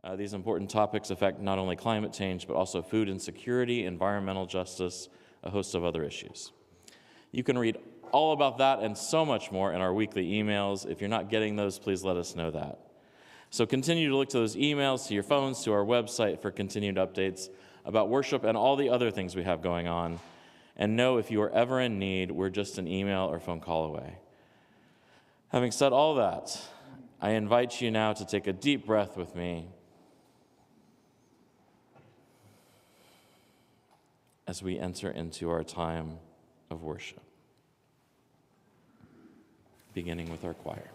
These important topics affect not only climate change, but also food insecurity, environmental justice, a host of other issues. You can read all about that and so much more in our weekly emails. If you're not getting those, please let us know that. So continue to look to those emails, to your phones, to our website for continued updates about worship and all the other things we have going on. And know if you are ever in need, we're just an email or phone call away. Having said all that, I invite you now to take a deep breath with me as we enter into our time of worship, beginning with our choir.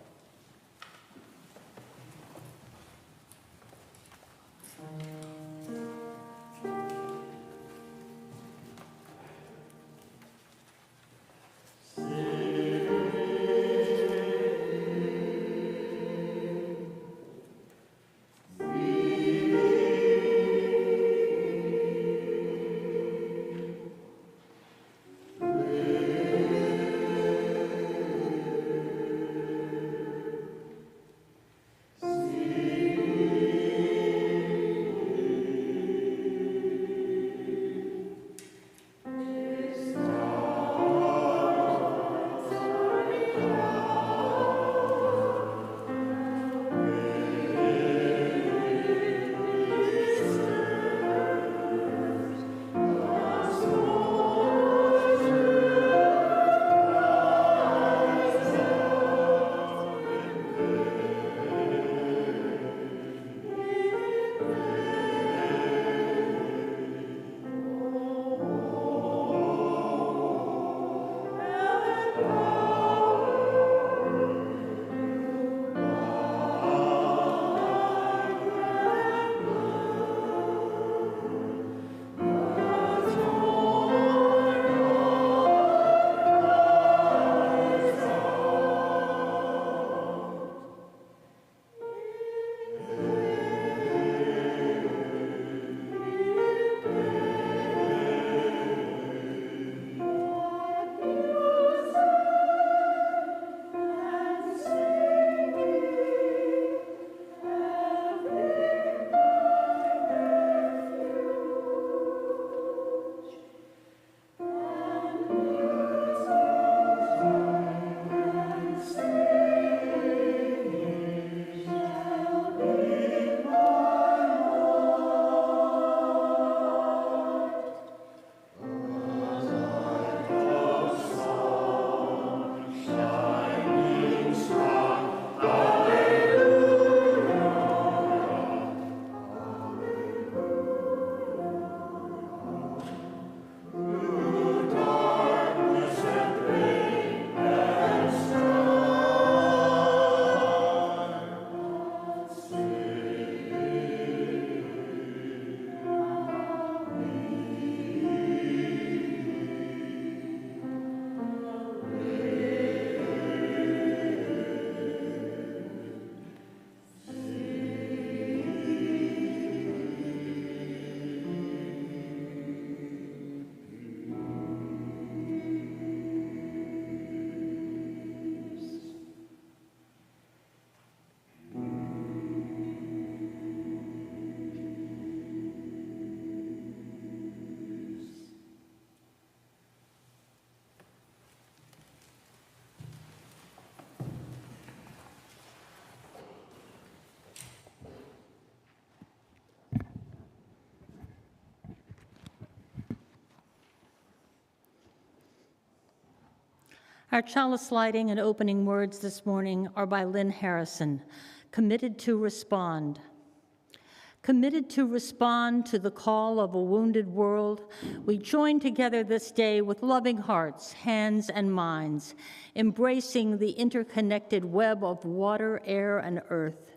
Our chalice lighting and opening words this morning are by Lynn Harrison, committed to respond. Committed to respond to the call of a wounded world, we join together this day with loving hearts, hands, and minds, embracing the interconnected web of water, air, and earth.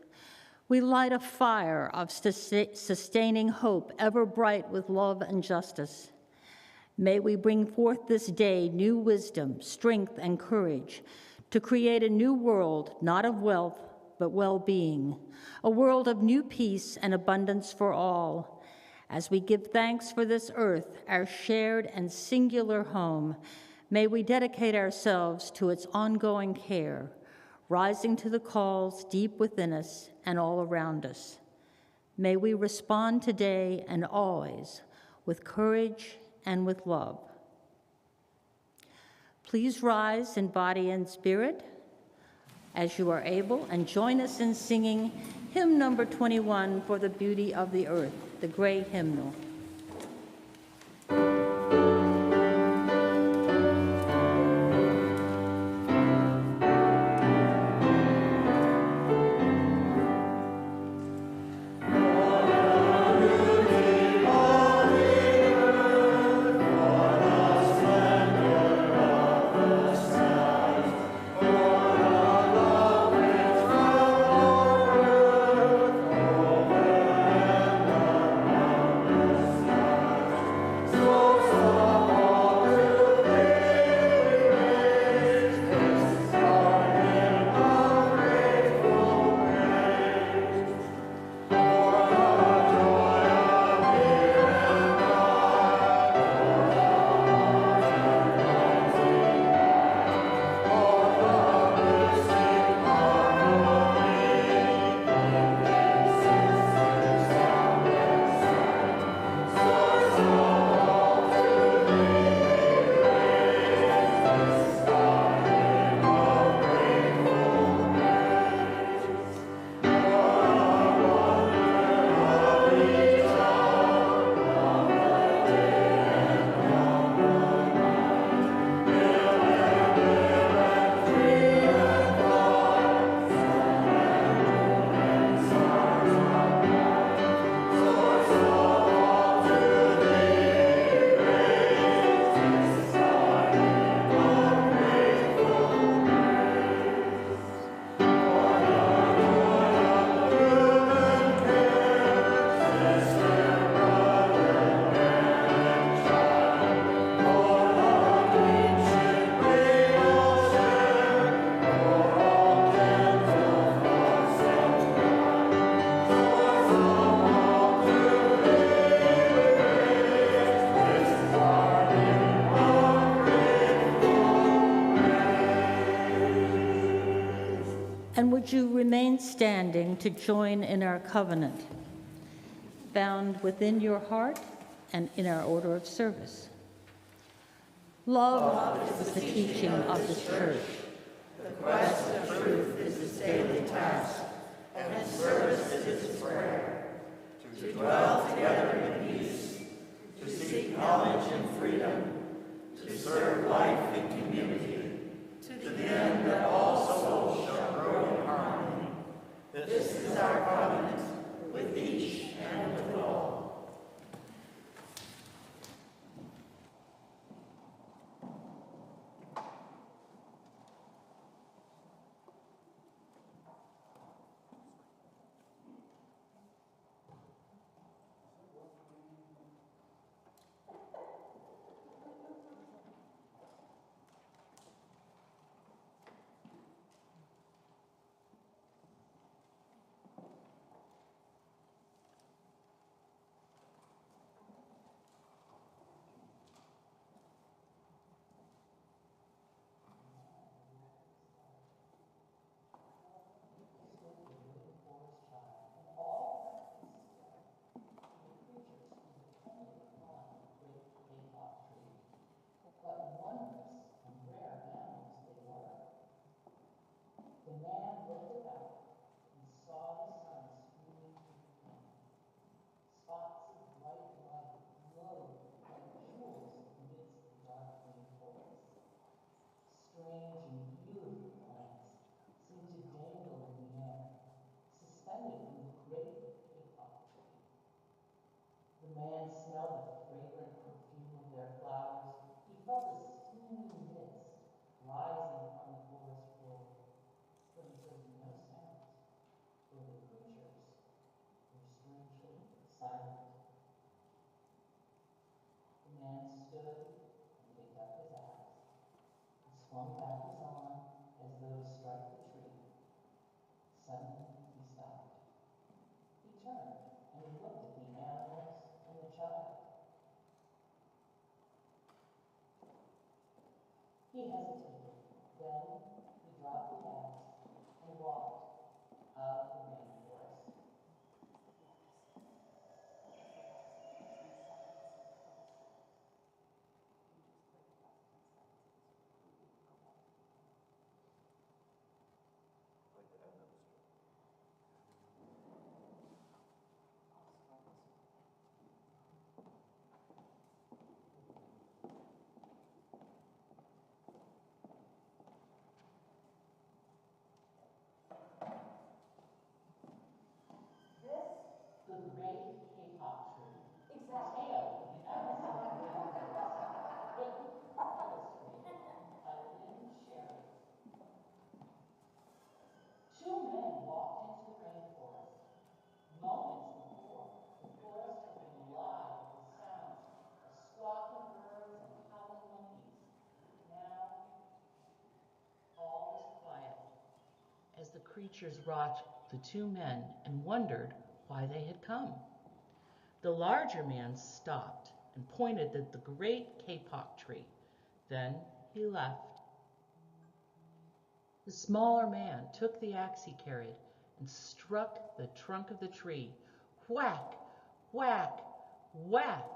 We light a fire of sustaining hope, ever bright with love and justice. May we bring forth this day new wisdom, strength, and courage to create a new world, not of wealth, but well-being, a world of new peace and abundance for all. As we give thanks for this earth, our shared and singular home, may we dedicate ourselves to its ongoing care, rising to the calls deep within us and all around us. May we respond today and always with courage and with love. Please rise in body and spirit as you are able and join us in singing hymn number 21, For the Beauty of the Earth, the great hymnal. And would you remain standing to join in our covenant, found within your heart and in our order of service? Love is the teaching of the church. The quest of truth is its daily task, and service is its prayer. To dwell together in peace, to seek knowledge and freedom, to serve life in community, to the end that all souls shall grow in harmony. This is our covenant with each and with all. The man looked about and saw the sun streaming through the plain. Spots of bright light glowed like jewels amidst the dark green forest. Strange and beautiful plants seemed to dangle in the air, suspended from the great peacock tree. The man smelled the fragrant perfume of their flowers. He felt a steamy mist rising from the forest floor. But he heard no sound, for the creatures were strangely silent. The man stood and picked up his axe. He swung back his arm as though to strike the tree. Suddenly he stopped. He turned and he looked at the animals and the child. He hesitated. Then he dropped the axe and walked out of the rainforest. as the creatures watched the two men and wondered why they had come. The larger man stopped and pointed at the great kapok tree. Then he left. The smaller man took the axe he carried and struck the trunk of the tree. Whack, whack, whack.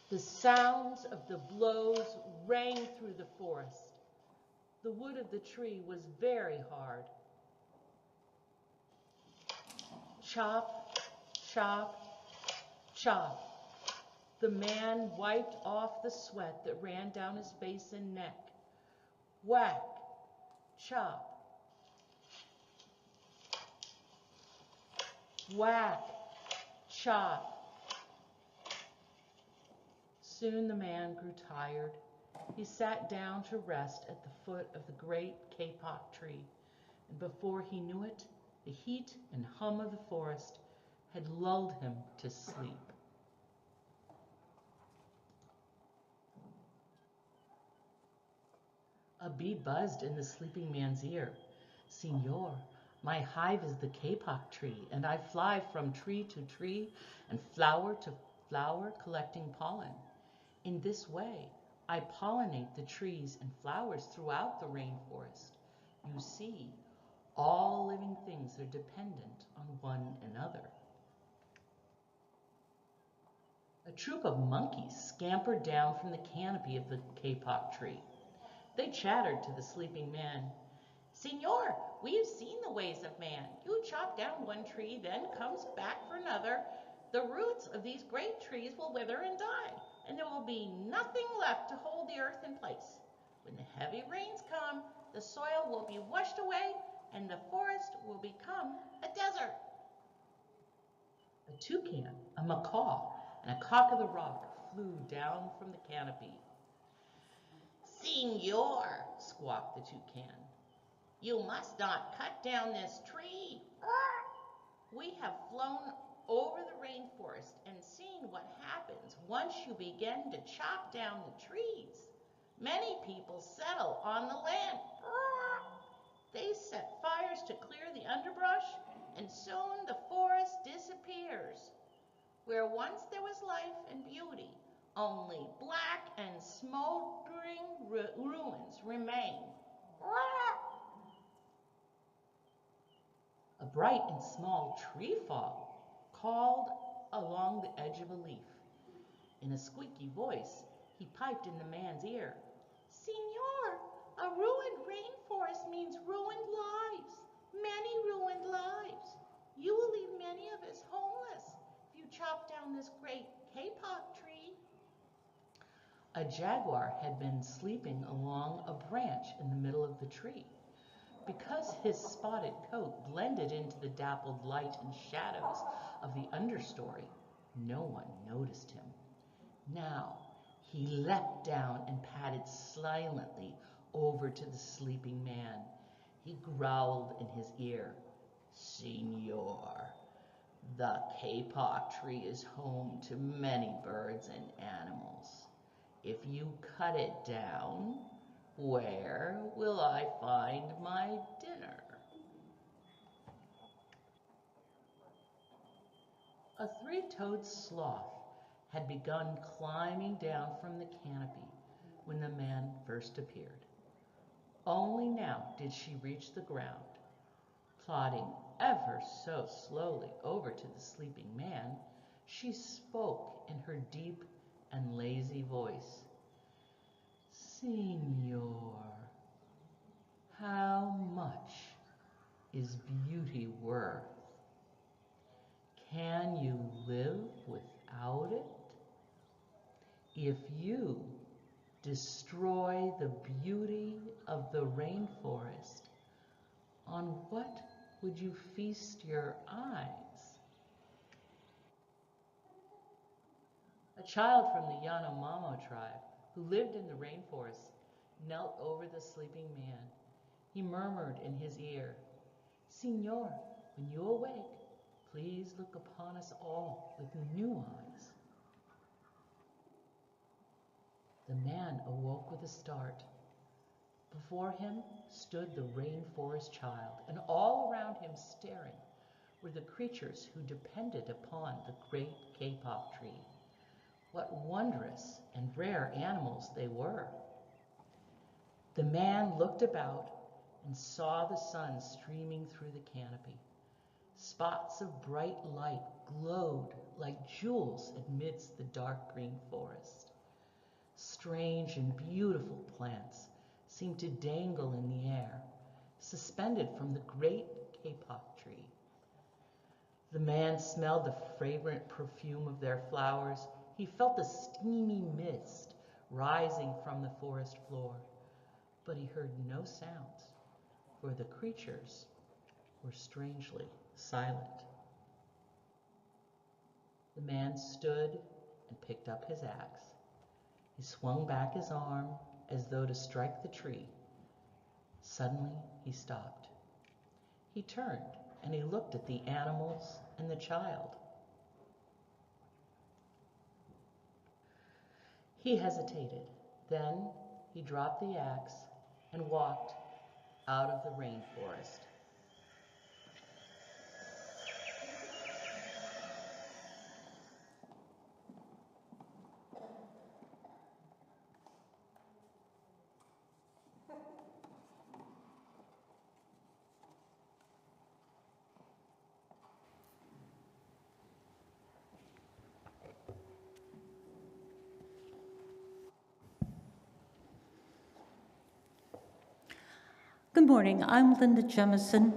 The sounds of the blows rang through the forest. The wood of the tree was very hard. Chop, chop, chop. The man wiped off the sweat that ran down his face and neck. Whack, chop, whack, chop. Soon the man grew tired. He sat down to rest at the foot of the great kapok tree, and before he knew it, the heat and hum of the forest had lulled him to sleep. A bee buzzed in the sleeping man's ear. Signor, my hive is the kapok tree, and I fly from tree to tree and flower to flower collecting pollen. In this way, I pollinate the trees and flowers throughout the rainforest. You see, all living things are dependent on one another. A troop of monkeys scampered down from the canopy of the kapok tree. They chattered to the sleeping man. Signor, we have seen the ways of man. You chop down one tree, then comes back for another. The roots of these great trees will wither and die, and there will be nothing left to hold the earth in place. When the heavy rains come, the soil will be washed away, and the forest will become a desert. A toucan, a macaw, and a cock of the rock flew down from the canopy. Signor, squawked the toucan, you must not cut down this tree. We have flown over the rainforest and seen what happens once you begin to chop down the trees. Many people settle on the land. They set fires to clear the underbrush, and soon the forest disappears. Where once there was life and beauty, only black and smoldering ruins remain. A bright and small tree frog called along the edge of a leaf. In a squeaky voice, he piped in the man's ear. Signor, a ruined rainforest means ruined lives, many ruined lives. You will leave many of us homeless if you chop down this great kapok tree. A jaguar had been sleeping along a branch in the middle of the tree. Because his spotted coat blended into the dappled light and shadows of the understory, no one noticed him. Now he leapt down and padded silently over to the sleeping man. He growled in his ear, Signor, the kapok tree is home to many birds and animals. If you cut it down, where will I find my dinner? A three-toed sloth had begun climbing down from the canopy when the man first appeared. Only now did she reach the ground. Plodding ever so slowly over to the sleeping man, she spoke in her deep and lazy voice. Signor, how much is beauty worth? Can you live without it? If you destroy the beauty of the rainforest, on what would you feast your eyes? A child from the Yanomamo tribe who lived in the rainforest knelt over the sleeping man. He murmured in his ear, Signor, when you awake, please look upon us all with new eyes. The man awoke with a start. Before him stood the rainforest child, and all around him staring were the creatures who depended upon the great kapok tree. What wondrous and rare animals they were. The man looked about and saw the sun streaming through the canopy. Spots of bright light glowed like jewels amidst the dark green forest. Strange and beautiful plants seemed to dangle in the air, suspended from the great kapok tree. The man smelled the fragrant perfume of their flowers. He felt the steamy mist rising from the forest floor, but he heard no sounds, for the creatures were strangely silent. The man stood and picked up his axe. He swung back his arm as though to strike the tree. Suddenly, he stopped. He turned and he looked at the animals and the child. He hesitated. Then he dropped the axe and walked out of the rainforest. Good morning, I'm Linda Jemison.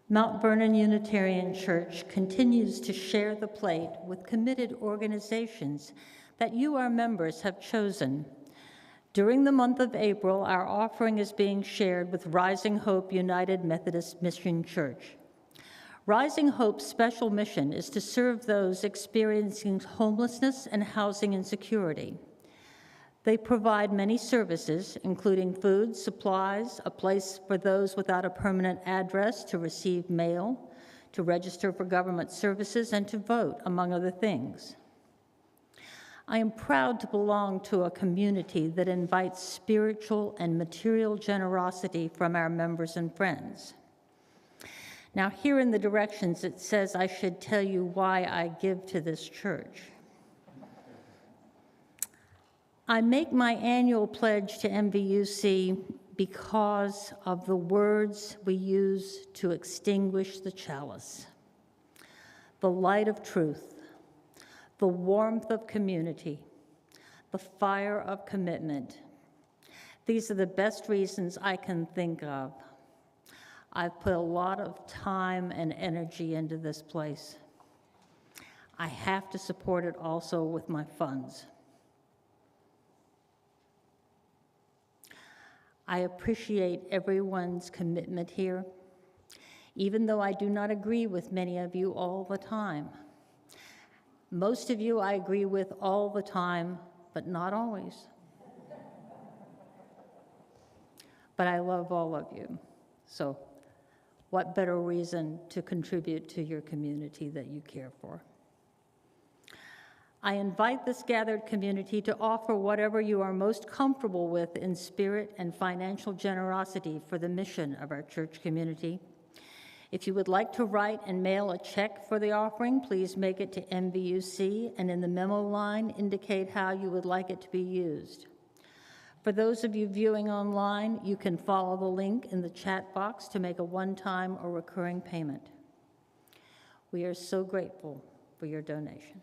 Mount Vernon Unitarian Church continues to share the plate with committed organizations that you, our members, have chosen. During the month of April, our offering is being shared with Rising Hope United Methodist Mission Church. Rising Hope's special mission is to serve those experiencing homelessness and housing insecurity. They provide many services, including food, supplies, a place for those without a permanent address to receive mail, to register for government services, and to vote, among other things. I am proud to belong to a community that invites spiritual and material generosity from our members and friends. Now, here in the directions, it says I should tell you why I give to this church. I make my annual pledge to MVUC because of the words we use to extinguish the chalice: the light of truth, the warmth of community, the fire of commitment. These are the best reasons I can think of. I've put a lot of time and energy into this place. I have to support it also with my funds. I appreciate everyone's commitment here, even though I do not agree with many of you all the time. Most of you I agree with all the time, but not always. But I love all of you. So what better reason to contribute to your community that you care for? I invite this gathered community to offer whatever you are most comfortable with in spirit and financial generosity for the mission of our church community. If you would like to write and mail a check for the offering, please make it to MVUC, and in the memo line, indicate how you would like it to be used. For those of you viewing online, you can follow the link in the chat box to make a one-time or recurring payment. We are so grateful for your donation.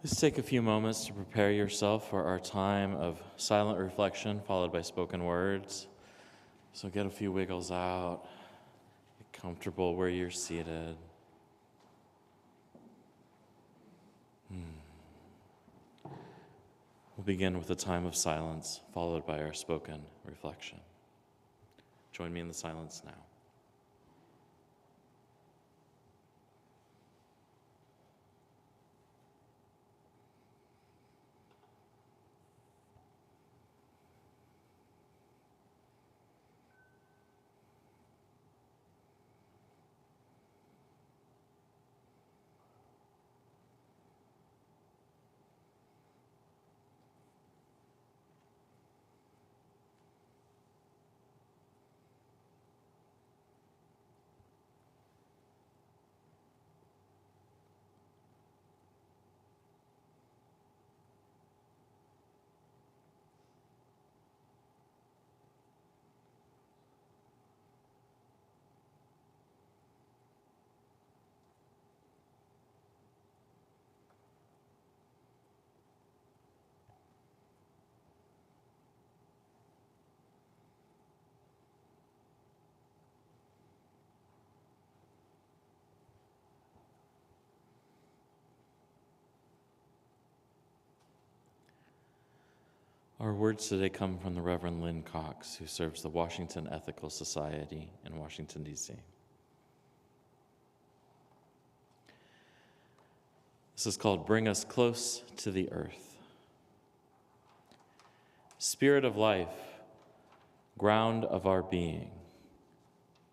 Let's take a few moments to prepare yourself for our time of silent reflection followed by spoken words. So get a few wiggles out, get comfortable where you're seated. We'll begin with a time of silence followed by our spoken reflection. Join me in the silence now. Our words today come from the Reverend Lynn Cox, who serves the Washington Ethical Society in Washington, D.C. This is called Bring Us Close to the Earth. Spirit of life, ground of our being,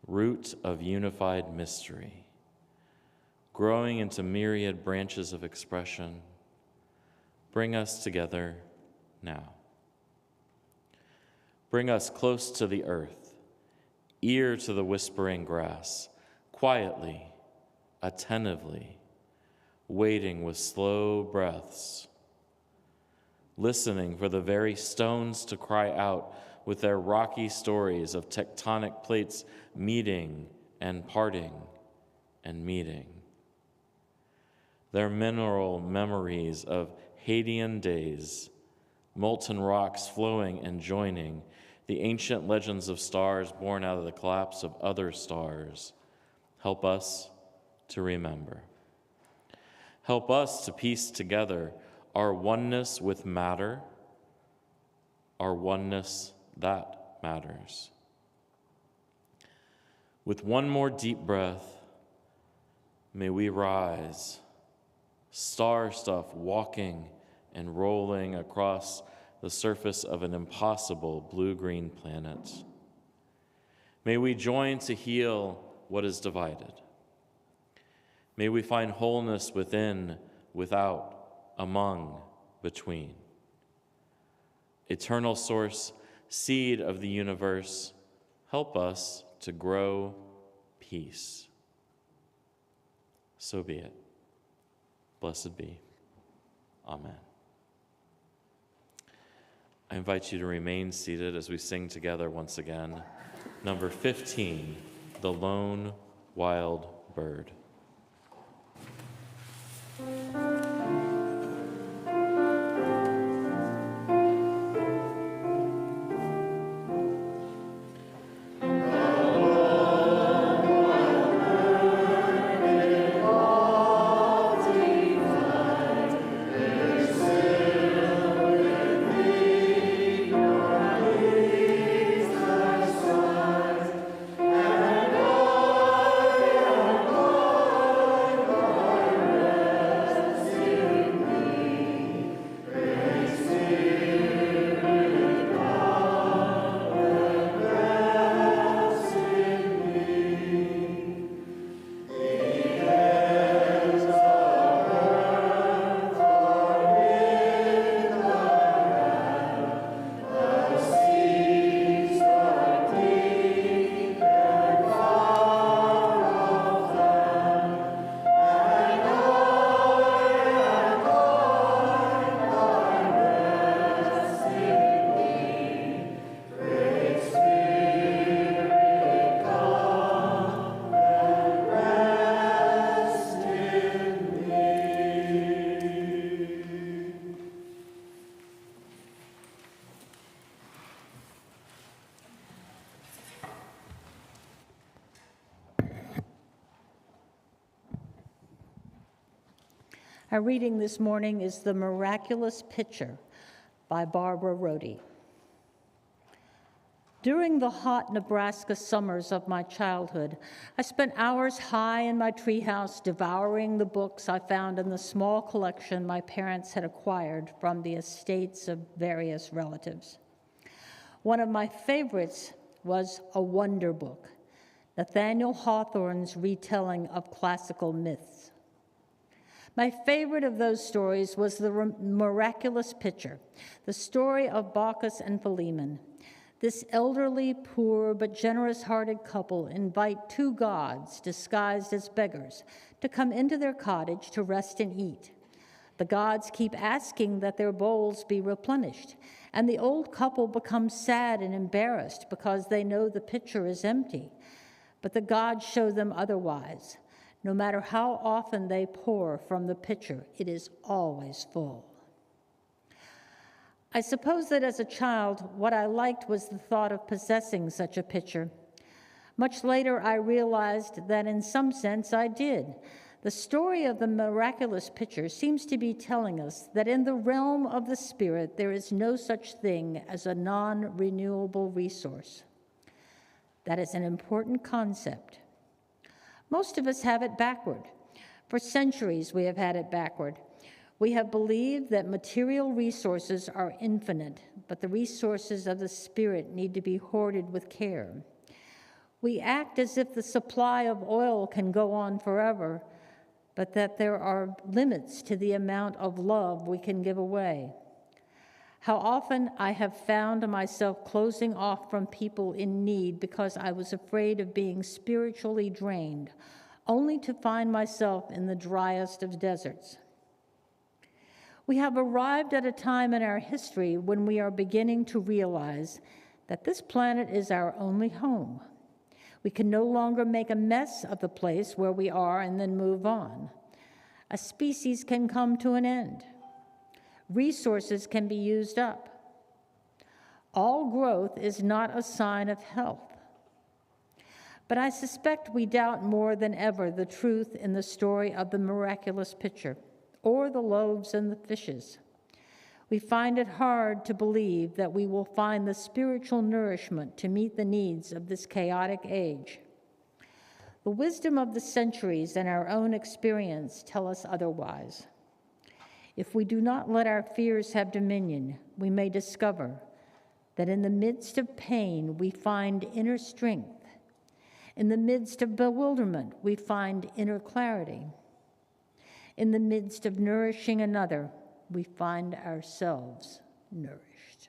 root of unified mystery, growing into myriad branches of expression, bring us together now. Bring us close to the earth, ear to the whispering grass, quietly, attentively, waiting with slow breaths, listening for the very stones to cry out with their rocky stories of tectonic plates meeting and parting and meeting. Their mineral memories of Hadean days, molten rocks flowing and joining, the ancient legends of stars born out of the collapse of other stars. Help us to remember. Help us to piece together our oneness with matter, our oneness that matters. With one more deep breath, may we rise, star stuff walking and rolling across the surface of an impossible blue-green planet. May we join to heal what is divided. May we find wholeness within, without, among, between. Eternal source, seed of the universe, help us to grow peace. So be it. Blessed be. Amen. I invite you to remain seated as we sing together once again. Number 15, The Lone Wild Bird. Amen. Our reading this morning is The Miraculous Pitcher by Barbara Rohde. During the hot Nebraska summers of my childhood, I spent hours high in my treehouse devouring the books I found in the small collection my parents had acquired from the estates of various relatives. One of my favorites was A Wonder Book, Nathaniel Hawthorne's retelling of classical myths. My favorite of those stories was The Miraculous Pitcher, the story of Bacchus and Philemon. This elderly, poor, but generous-hearted couple invite two gods, disguised as beggars, to come into their cottage to rest and eat. The gods keep asking that their bowls be replenished, and the old couple becomes sad and embarrassed because they know the pitcher is empty. But the gods show them otherwise. No matter how often they pour from the pitcher, it is always full. I suppose that as a child, what I liked was the thought of possessing such a pitcher. Much later, I realized that in some sense I did. The story of the miraculous pitcher seems to be telling us that in the realm of the Spirit, there is no such thing as a non-renewable resource. That is an important concept. Most of us have it backward. For centuries, we have had it backward. We have believed that material resources are infinite, but the resources of the Spirit need to be hoarded with care. We act as if the supply of oil can go on forever, but that there are limits to the amount of love we can give away. How often I have found myself closing off from people in need because I was afraid of being spiritually drained, only to find myself in the driest of deserts. We have arrived at a time in our history when we are beginning to realize that this planet is our only home. We can no longer make a mess of the place where we are and then move on. A species can come to an end. Resources can be used up. All growth is not a sign of health. But I suspect we doubt more than ever the truth in the story of the miraculous pitcher, or the loaves and the fishes. We find it hard to believe that we will find the spiritual nourishment to meet the needs of this chaotic age. The wisdom of the centuries and our own experience tell us otherwise. If we do not let our fears have dominion, we may discover that in the midst of pain, we find inner strength. In the midst of bewilderment, we find inner clarity. In the midst of nourishing another, we find ourselves nourished.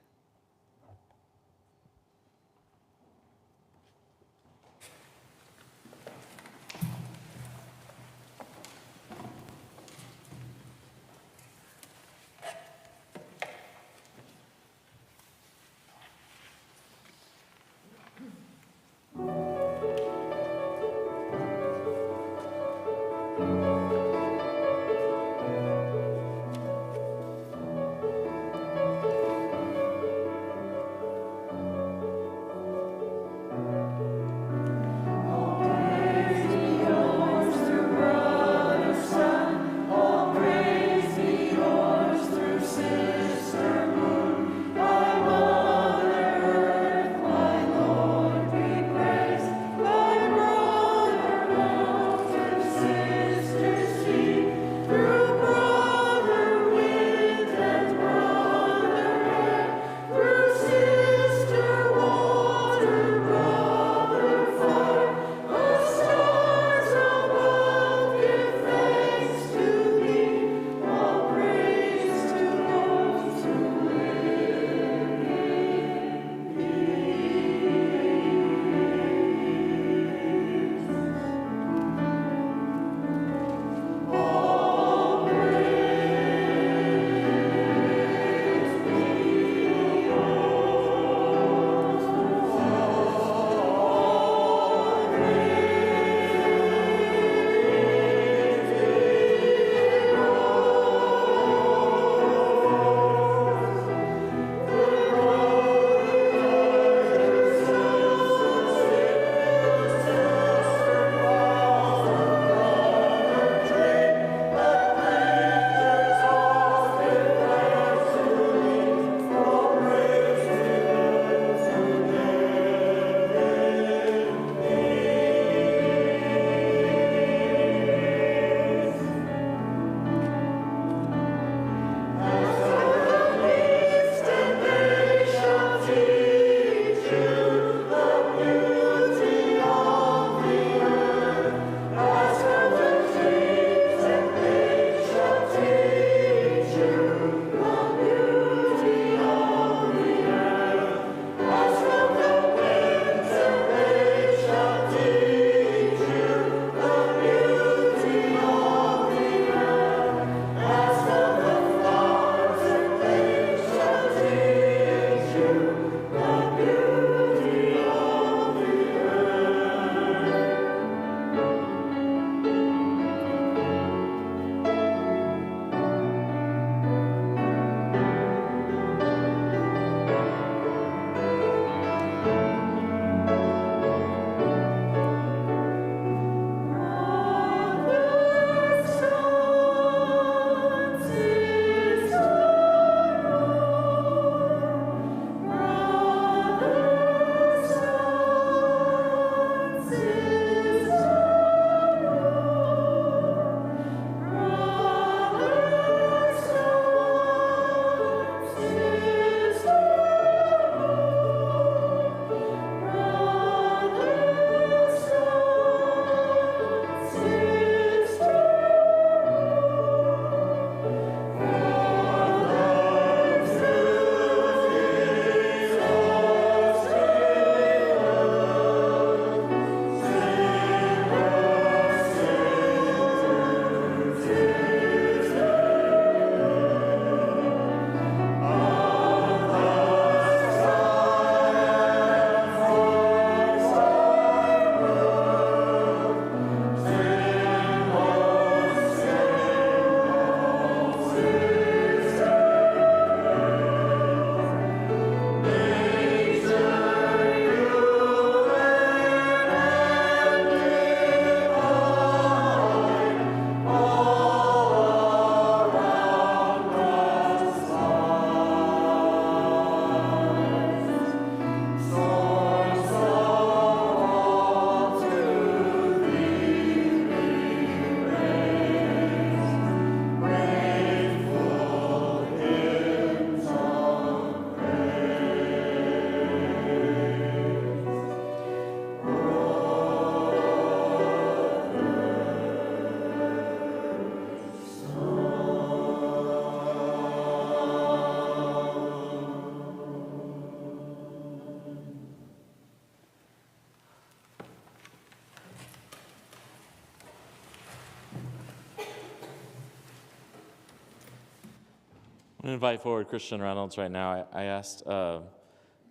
going to invite forward Christian Reynolds right now. I asked to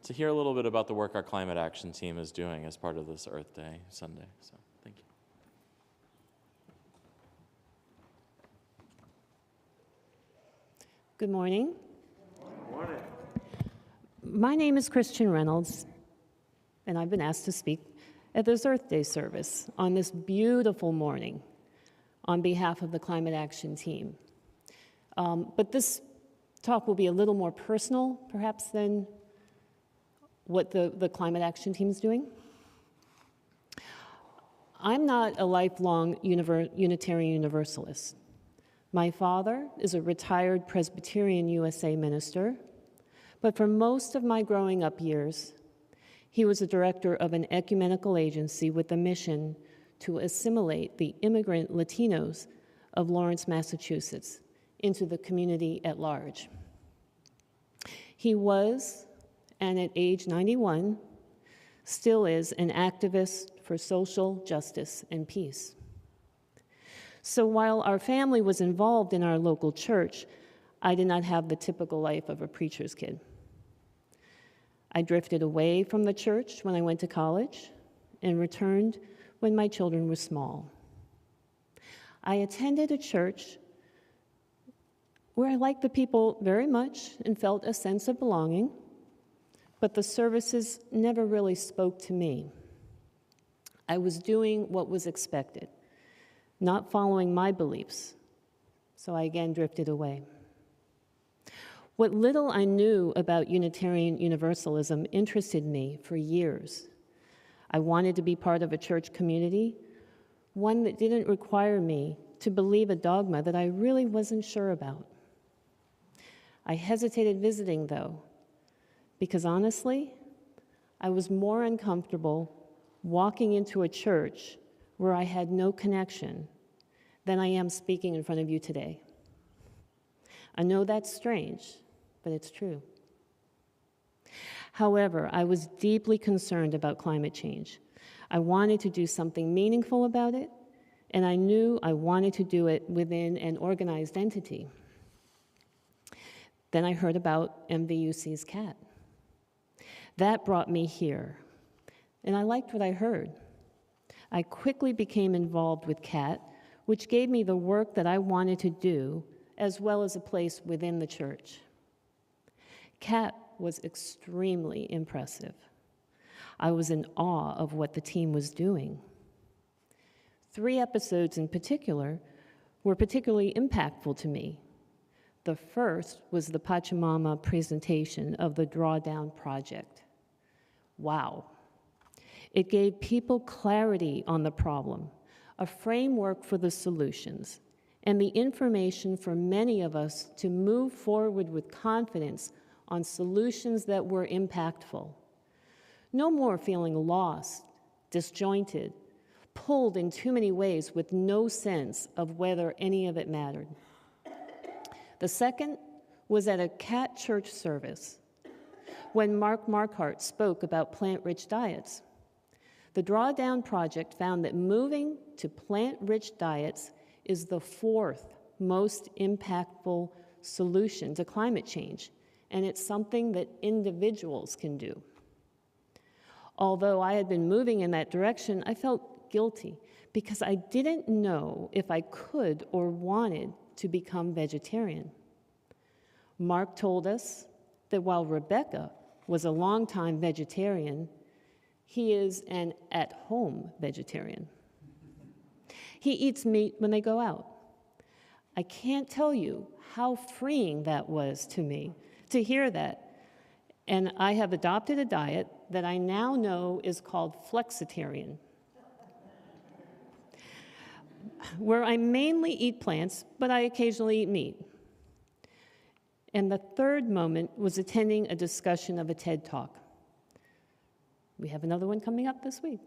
hear a little bit about the work our climate action team is doing as part of this Earth Day Sunday. So thank you. Good morning. Good morning. My name is Christian Reynolds, and I've been asked to speak at this Earth Day service on this beautiful morning on behalf of the Climate Action Team. But this talk will be a little more personal, perhaps, than what the Climate Action Team is doing. I'm not a lifelong Unitarian Universalist. My father is a retired Presbyterian USA minister, but for most of my growing up years, he was a director of an ecumenical agency with the mission to assimilate the immigrant Latinos of Lawrence, Massachusetts, into the community at large. He was, and at age 91, still is an activist for social justice and peace. So while our family was involved in our local church, I did not have the typical life of a preacher's kid. I drifted away from the church when I went to college and returned when my children were small. I attended a church where I liked the people very much and felt a sense of belonging, but the services never really spoke to me. I was doing what was expected, not following my beliefs, so I again drifted away. What little I knew about Unitarian Universalism interested me for years. I wanted to be part of a church community, one that didn't require me to believe a dogma that I really wasn't sure about. I hesitated visiting, though, because honestly, I was more uncomfortable walking into a church where I had no connection than I am speaking in front of you today. I know that's strange, but it's true. However, I was deeply concerned about climate change. I wanted to do something meaningful about it, and I knew I wanted to do it within an organized entity. Then I heard about MVUC's CAT. That brought me here, and I liked what I heard. I quickly became involved with CAT, which gave me the work that I wanted to do, as well as a place within the church. CAT was extremely impressive. I was in awe of what the team was doing. 3 episodes in particular were particularly impactful to me. The first was the Pachamama presentation of the Drawdown Project. Wow. It gave people clarity on the problem, a framework for the solutions, and the information for many of us to move forward with confidence on solutions that were impactful. No more feeling lost, disjointed, pulled in too many ways with no sense of whether any of it mattered. The second was at a CAT church service when Mark Marquardt spoke about plant-rich diets. The Drawdown Project found that moving to plant-rich diets is the 4th most impactful solution to climate change, and it's something that individuals can do. Although I had been moving in that direction, I felt guilty because I didn't know if I could or wanted to become vegetarian. Mark told us that while Rebecca was a longtime vegetarian, he is an at-home vegetarian. He eats meat when they go out. I can't tell you how freeing that was to me to hear that. And I have adopted a diet that I now know is called flexitarian, where I mainly eat plants, but I occasionally eat meat. And the third moment was attending a discussion of a TED Talk. We have another one coming up this week.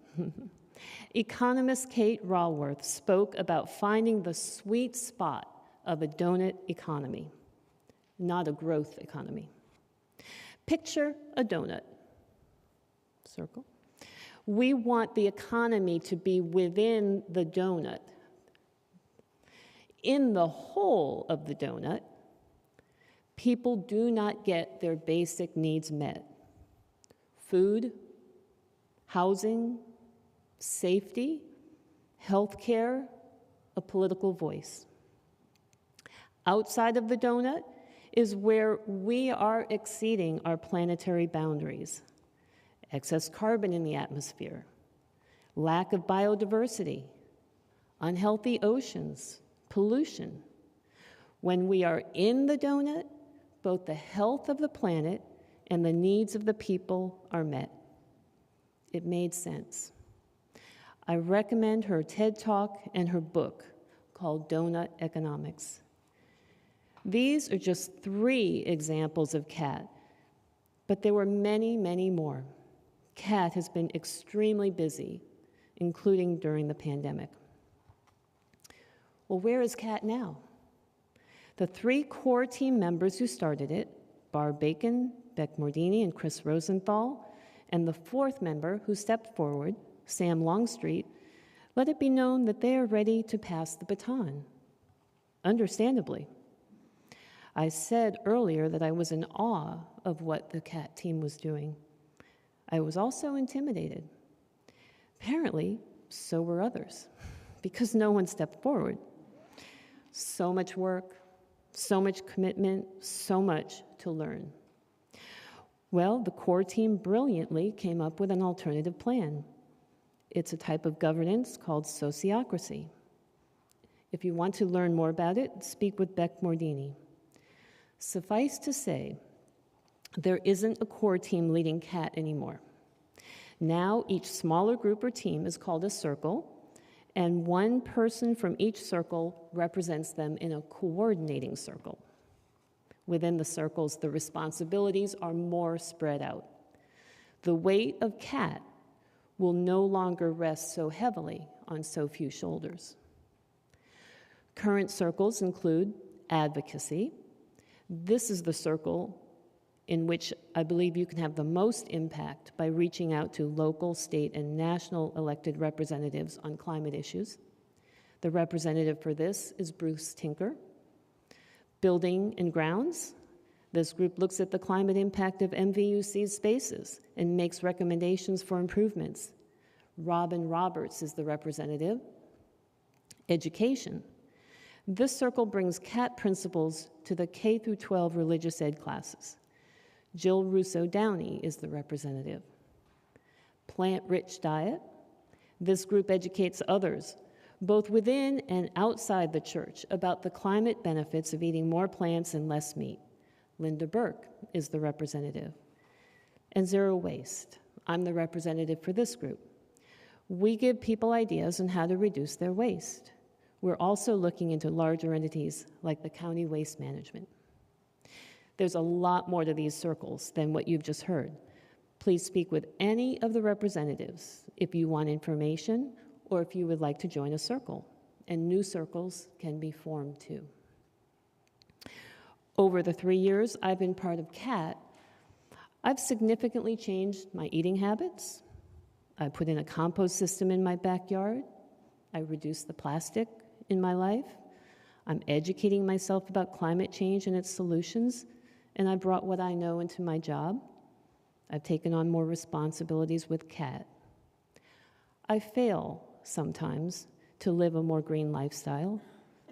Economist Kate Raworth spoke about finding the sweet spot of a donut economy, not a growth economy. Picture a donut. Circle. We want the economy to be within the donut. In the hole of the donut, People do not get their basic needs met. Food, housing, safety, health care, a political voice. Outside of the donut is where we are exceeding our planetary boundaries. Excess carbon in the atmosphere, lack of biodiversity, unhealthy oceans, pollution. When we are in the donut, both the health of the planet and the needs of the people are met. It made sense. I recommend her TED Talk and her book called Donut Economics. These are just 3 examples of Kat, but there were many, many more. Kat has been extremely busy, including during the pandemic. Well, where is Kat now? The 3 core team members who started it, Barb Bacon, Beck Mordini, and Chris Rosenthal, and the 4th member who stepped forward, Sam Longstreet, let it be known that they are ready to pass the baton. Understandably. I said earlier that I was in awe of what the Kat team was doing. I was also intimidated. Apparently, so were others, because no one stepped forward. So much work, so much commitment, so much to learn. Well, the core team brilliantly came up with an alternative plan. It's a type of governance called sociocracy. If you want to learn more about it, speak with Beck Mordini. Suffice to say, there isn't a core team leading Kat anymore. Now each smaller group or team is called a circle, and one person from each circle represents them in a coordinating circle. Within the circles, the responsibilities are more spread out. The weight of Kat will no longer rest so heavily on so few shoulders. Current circles include advocacy. This is the circle in which I believe you can have the most impact by reaching out to local, state, and national elected representatives on climate issues. The representative for this is Bruce Tinker. Building and grounds. This group looks at the climate impact of MVUC's spaces and makes recommendations for improvements. Robin Roberts is the representative. Education. This circle brings Kat principles to the K through 12 religious ed classes. Jill Russo Downey is the representative. Plant-rich diet. This group educates others, both within and outside the church, about the climate benefits of eating more plants and less meat. Linda Burke is the representative. And zero waste. I'm the representative for this group. We give people ideas on how to reduce their waste. We're also looking into larger entities like the county waste management. There's a lot more to these circles than what you've just heard. Please speak with any of the representatives if you want information or if you would like to join a circle, and new circles can be formed too. Over the 3 years I've been part of CAT, I've significantly changed my eating habits. I put in a compost system in my backyard. I reduced the plastic in my life. I'm educating myself about climate change and its solutions, and I brought what I know into my job. I've taken on more responsibilities with CAT. I fail sometimes to live a more green lifestyle,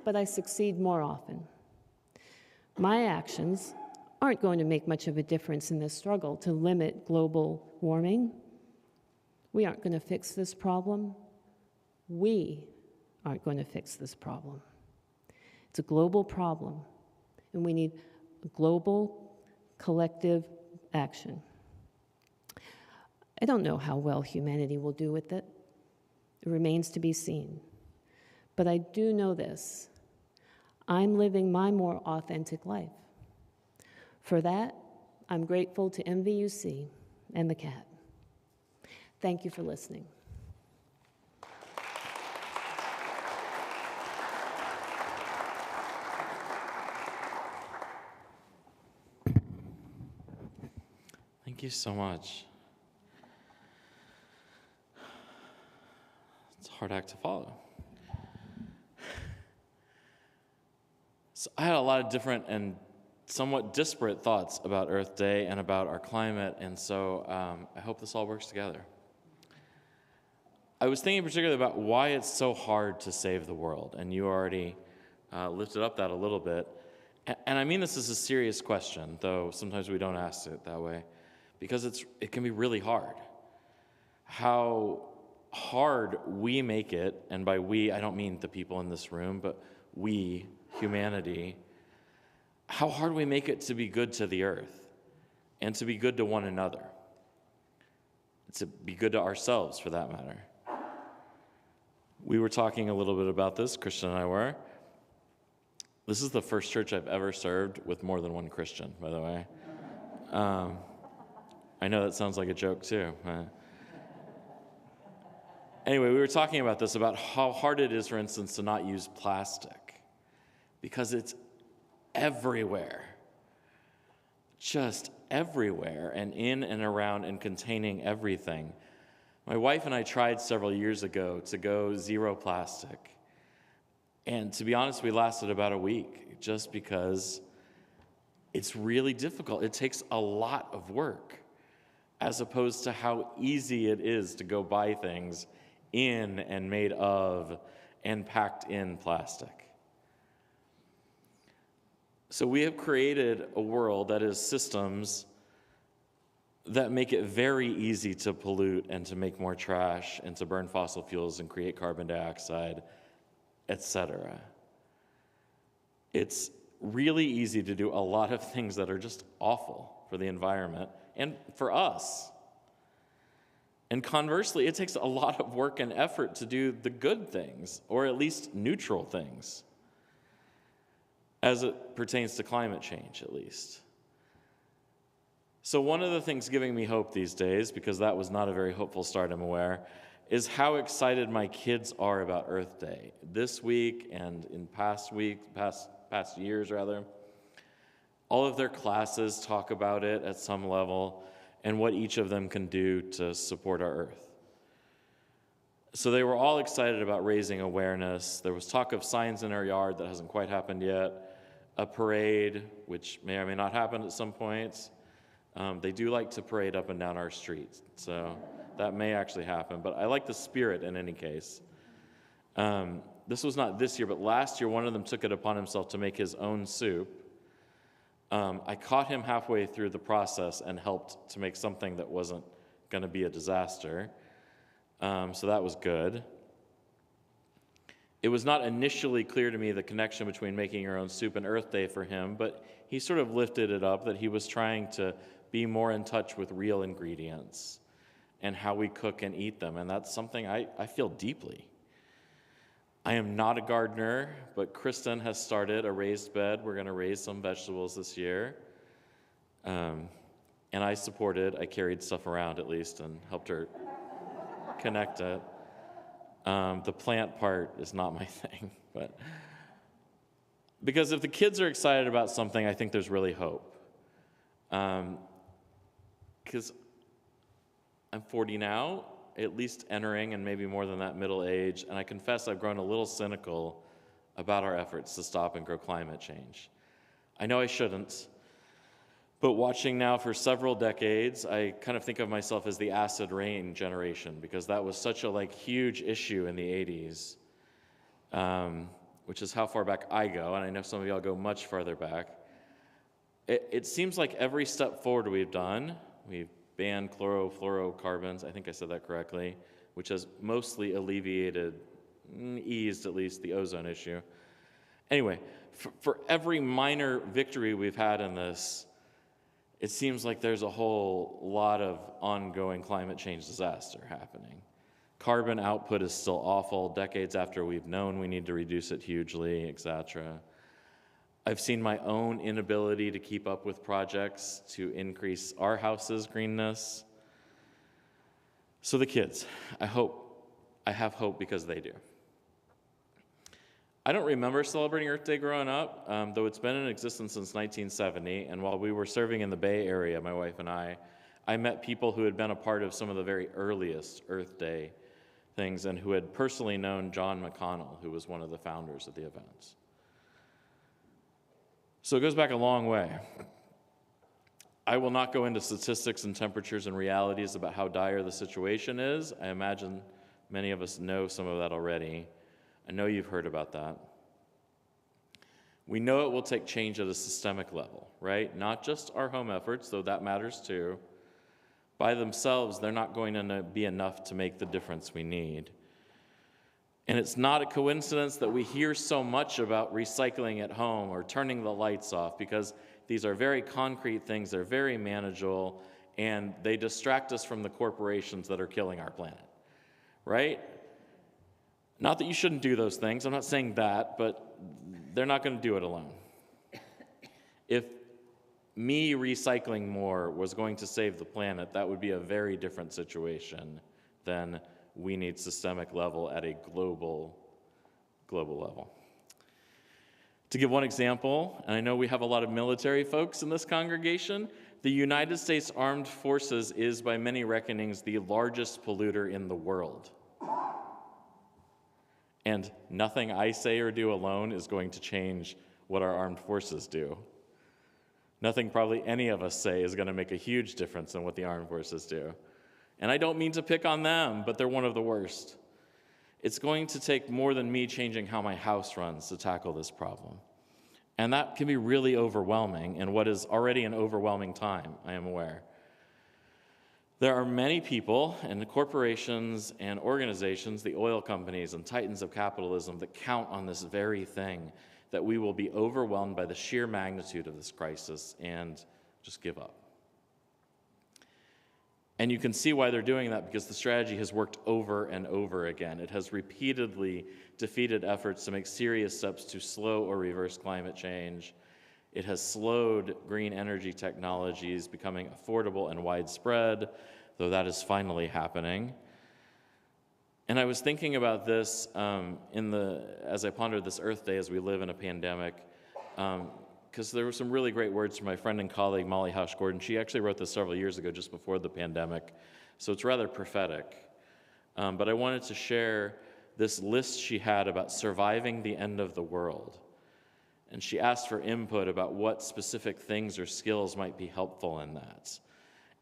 but I succeed more often. My actions aren't going to make much of a difference in this struggle to limit global warming. We aren't going to fix this problem. We aren't going to fix this problem. It's a global problem, and we need a global, collective action. I don't know how well humanity will do with it. It remains to be seen. But I do know this. I'm living my more authentic life. For that, I'm grateful to MVUC and the CAT. Thank you for listening. Thank you so much. It's a hard act to follow. So I had a lot of different and somewhat disparate thoughts about Earth Day and about our climate, and so I hope this all works together. I was thinking particularly about why it's so hard to save the world, and you already lifted up that a little bit. And I mean this is a serious question, though sometimes we don't ask it that way, because it can be really hard. How hard we make it, and by we, I don't mean the people in this room, but we, humanity, how hard we make it to be good to the earth and to be good to one another, to be good to ourselves, for that matter. We were talking a little bit about this, Christian and I were. This is the first church I've ever served with more than one Christian, by the way. I know that sounds like a joke, too. Anyway, we were talking about this, about how hard it is, for instance, to not use plastic, because it's everywhere, just everywhere, and in and around and containing everything. My wife and I tried several years ago to go zero plastic. And to be honest, we lasted about a week, just because it's really difficult. It takes a lot of work, as opposed to how easy it is to go buy things in and made of and packed in plastic. So we have created a world that is systems that make it very easy to pollute and to make more trash and to burn fossil fuels and create carbon dioxide, etc. It's really easy to do a lot of things that are just awful for the environment and for us. And conversely, it takes a lot of work and effort to do the good things, or at least neutral things, as it pertains to climate change, at least. So one of the things giving me hope these days, because that was not a very hopeful start, I'm aware, is how excited my kids are about Earth Day. This week and in past years, all of their classes talk about it at some level and what each of them can do to support our Earth. So they were all excited about raising awareness. There was talk of signs in our yard that hasn't quite happened yet, a parade, which may or may not happen at some point. They do like to parade up and down our streets, so that may actually happen. But I like the spirit in any case. This was not this year, but last year, one of them took it upon himself to make his own soup. I caught him halfway through the process and helped to make something that wasn't going to be a disaster. So that was good. It was not initially clear to me the connection between making your own soup and Earth Day for him, but he sort of lifted it up that he was trying to be more in touch with real ingredients and how we cook and eat them, and that's something I feel deeply. I am not a gardener, but Kristen has started a raised bed. We're going to raise some vegetables this year, and I carried stuff around at least and helped her connect it. The plant part is not my thing, but because if the kids are excited about something, I think there's really hope. Because I'm 40 now, at least entering, and maybe more than that, middle age, and I confess I've grown a little cynical about our efforts to stop and grow climate change. I know I shouldn't, but watching now for several decades, I kind of think of myself as the acid rain generation, because that was such a huge issue in the 80s, which is how far back I go, and I know some of y'all go much farther back. It seems like every step forward we've banned chlorofluorocarbons, I think I said that correctly, which has mostly eased at least the ozone issue. Anyway, for every minor victory we've had in this, it seems like there's a whole lot of ongoing climate change disaster happening. Carbon output is still awful decades after we've known we need to reduce it hugely, etc. I've seen my own inability to keep up with projects to increase our house's greenness. So the kids, I have hope because they do. I don't remember celebrating Earth Day growing up, though it's been in existence since 1970, and while we were serving in the Bay Area, my wife and I met people who had been a part of some of the very earliest Earth Day things and who had personally known John McConnell, who was one of the founders of the events. So it goes back a long way. I will not go into statistics and temperatures and realities about how dire the situation is. I imagine many of us know some of that already. I know you've heard about that. We know it will take change at a systemic level, right? Not just our home efforts, though that matters too. By themselves, they're not going to be enough to make the difference we need. And it's not a coincidence that we hear so much about recycling at home or turning the lights off, because these are very concrete things, they're very manageable, and they distract us from the corporations that are killing our planet, right? Not that you shouldn't do those things, I'm not saying that, but they're not going to do it alone. If me recycling more was going to save the planet, that would be a very different situation than we need systemic level at a global level. To give one example, and I know we have a lot of military folks in this congregation, the United States Armed Forces is, by many reckonings, the largest polluter in the world. And nothing I say or do alone is going to change what our armed forces do. Nothing probably any of us say is going to make a huge difference in what the armed forces do. And I don't mean to pick on them, but they're one of the worst. It's going to take more than me changing how my house runs to tackle this problem. And that can be really overwhelming in what is already an overwhelming time, I am aware. There are many people and corporations and organizations, the oil companies and titans of capitalism, that count on this very thing, that we will be overwhelmed by the sheer magnitude of this crisis and just give up. And you can see why they're doing that, because the strategy has worked over and over again. It has repeatedly defeated efforts to make serious steps to slow or reverse climate change. It has slowed green energy technologies becoming affordable and widespread, though that is finally happening. And I was thinking about this as I pondered this Earth Day as we live in a pandemic, because there were some really great words from my friend and colleague, Molly Hausch-Gordon. She actually wrote this several years ago, just before the pandemic, so it's rather prophetic. But I wanted to share this list she had about surviving the end of the world. And she asked for input about what specific things or skills might be helpful in that.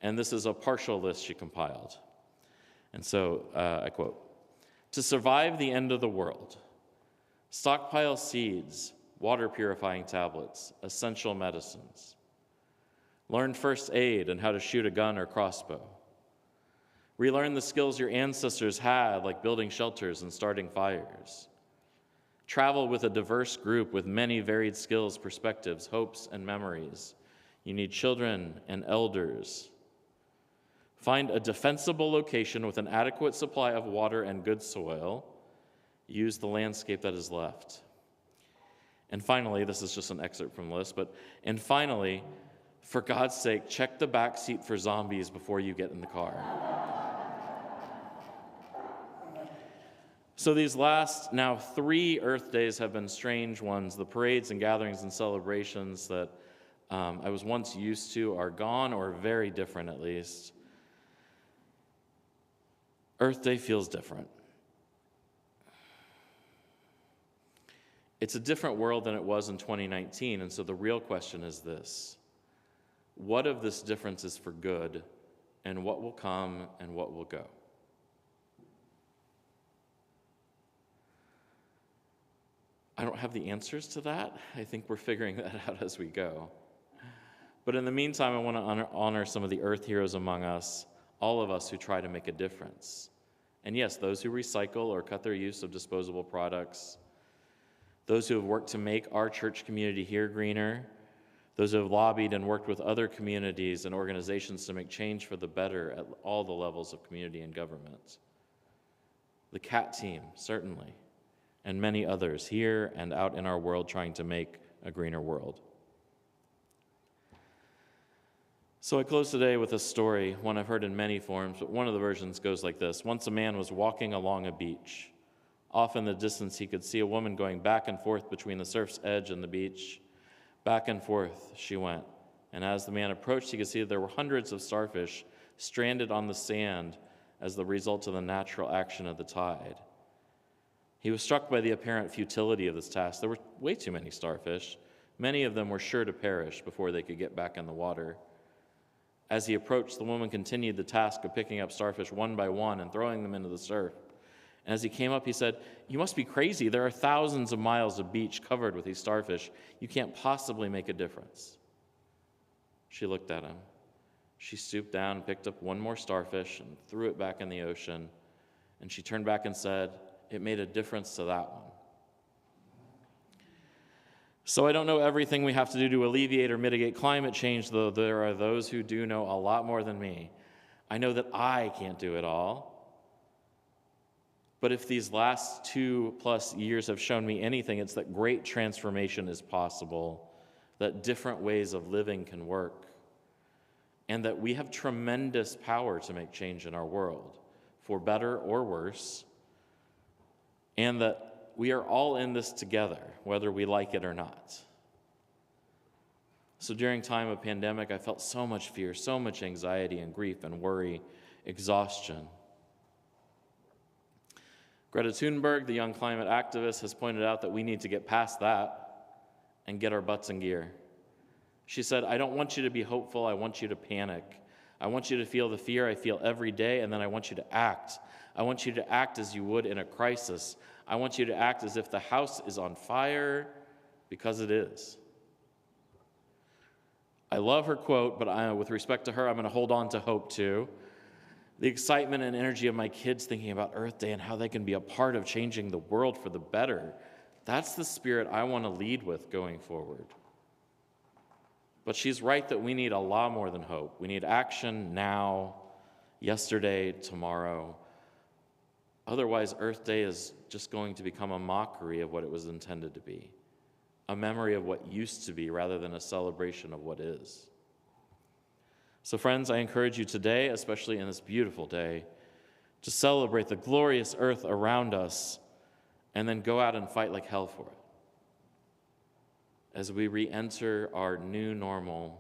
And this is a partial list she compiled. And so I quote, "To survive the end of the world, stockpile seeds, water purifying tablets, essential medicines. Learn first aid and how to shoot a gun or crossbow. Relearn the skills your ancestors had, like building shelters and starting fires. Travel with a diverse group with many varied skills, perspectives, hopes, and memories. You need children and elders. Find a defensible location with an adequate supply of water and good soil. Use the landscape that is left. And finally," this is just an excerpt from the list, and finally, "for God's sake, check the back seat for zombies before you get in the car." So these last now 3 Earth Days have been strange ones. The parades and gatherings and celebrations that I was once used to are gone, or very different at least. Earth Day feels different. It's a different world than it was in 2019, and so the real question is this: what of this difference is for good, and what will come and what will go? I don't have the answers to that. I think we're figuring that out as we go. But in the meantime, I want to honor some of the earth heroes among us, all of us who try to make a difference. And yes, those who recycle or cut their use of disposable products, those who have worked to make our church community here greener, those who have lobbied and worked with other communities and organizations to make change for the better at all the levels of community and government. The CAT team, certainly, and many others here and out in our world trying to make a greener world. So I close today with a story, one I've heard in many forms, but one of the versions goes like this. Once a man was walking along a beach. Off in the distance, he could see a woman going back and forth between the surf's edge and the beach. Back and forth she went, and as the man approached, he could see that there were hundreds of starfish stranded on the sand as the result of the natural action of the tide. He was struck by the apparent futility of this task. There were way too many starfish, Many of them were sure to perish before they could get back in the water. As he approached, the woman continued the task of picking up starfish one by one and throwing them into the surf. And as he came up, he said, "You must be crazy. There are thousands of miles of beach covered with these starfish. You can't possibly make a difference." She looked at him. She stooped down and picked up one more starfish and threw it back in the ocean. And she turned back and said, "It made a difference to that one." So I don't know everything we have to do to alleviate or mitigate climate change, though there are those who do know a lot more than me. I know that I can't do it all. But if these last 2+ years have shown me anything, it's that great transformation is possible, that different ways of living can work, and that we have tremendous power to make change in our world, for better or worse, and that we are all in this together, whether we like it or not. So during time of pandemic, I felt so much fear, so much anxiety and grief and worry, exhaustion. Greta Thunberg, the young climate activist, has pointed out that we need to get past that and get our butts in gear. She said, "I don't want you to be hopeful, I want you to panic. I want you to feel the fear I feel every day, and then I want you to act. I want you to act as you would in a crisis. I want you to act as if the house is on fire, because it is." I love her quote, but with respect to her, I'm going to hold on to hope too. The excitement and energy of my kids thinking about Earth Day and how they can be a part of changing the world for the better, that's the spirit I want to lead with going forward. But she's right that we need a lot more than hope. We need action now, yesterday, tomorrow. Otherwise, Earth Day is just going to become a mockery of what it was intended to be, a memory of what used to be rather than a celebration of what is. So friends, I encourage you today, especially in this beautiful day, to celebrate the glorious earth around us and then go out and fight like hell for it. As we re-enter our new normal,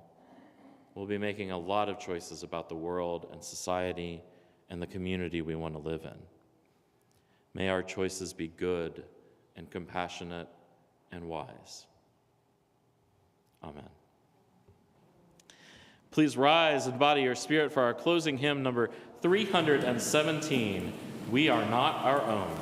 we'll be making a lot of choices about the world and society and the community we want to live in. May our choices be good and compassionate and wise. Amen. Please rise and body your spirit for our closing hymn, number 317, "We Are Not Our Own."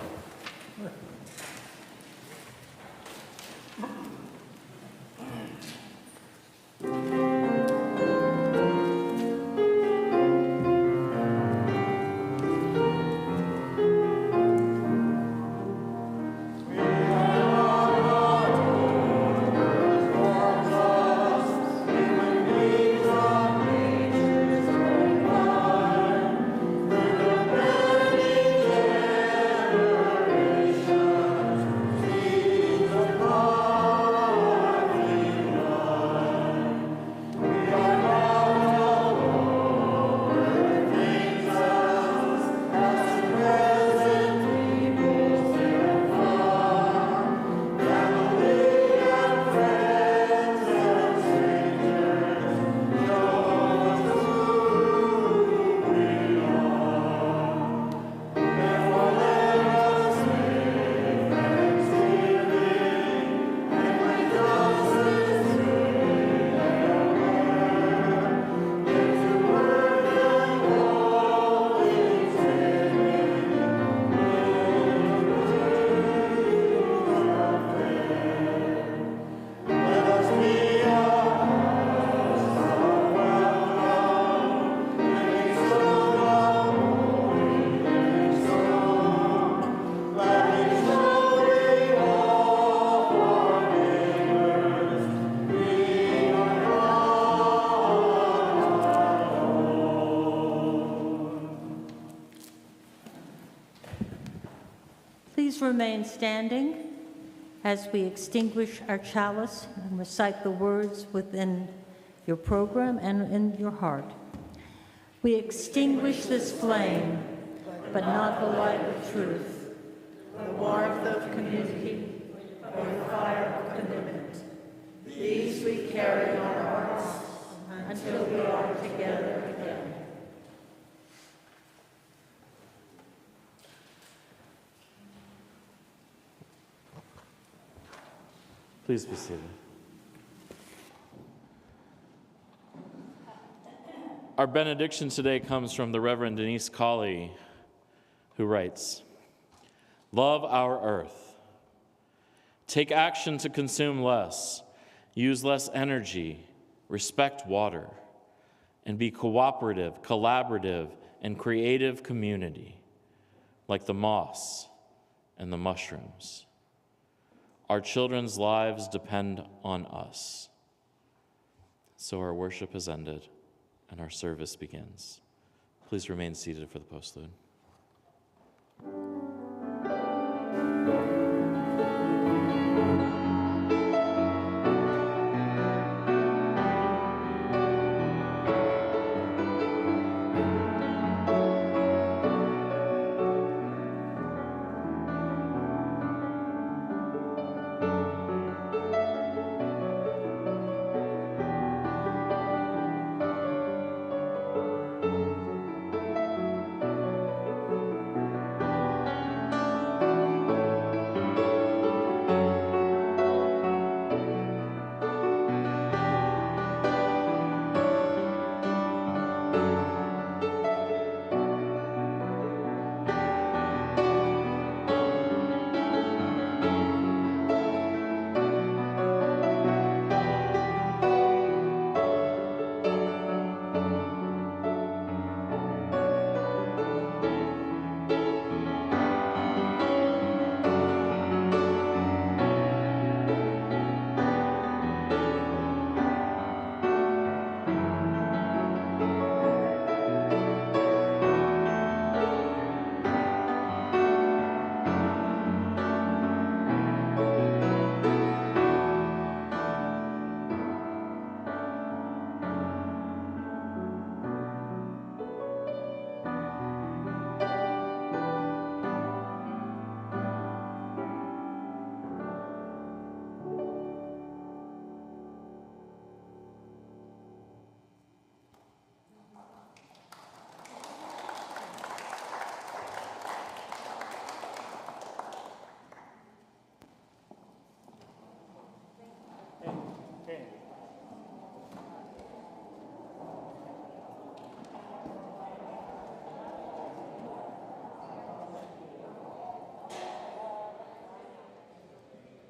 Please remain standing as we extinguish our chalice and recite the words within your program and in your heart. We extinguish this flame, but not the light of truth, the warmth of community, or the fire of commitment. These we carry on our hearts until we are together again. Please be seated. Our benediction today comes from the Reverend Denise Colley, who writes, "Love our earth. Take action to consume less, use less energy, respect water, and be cooperative, collaborative, and creative community, like the moss and the mushrooms. Our children's lives depend on us." So our worship has ended and our service begins. Please remain seated for the postlude.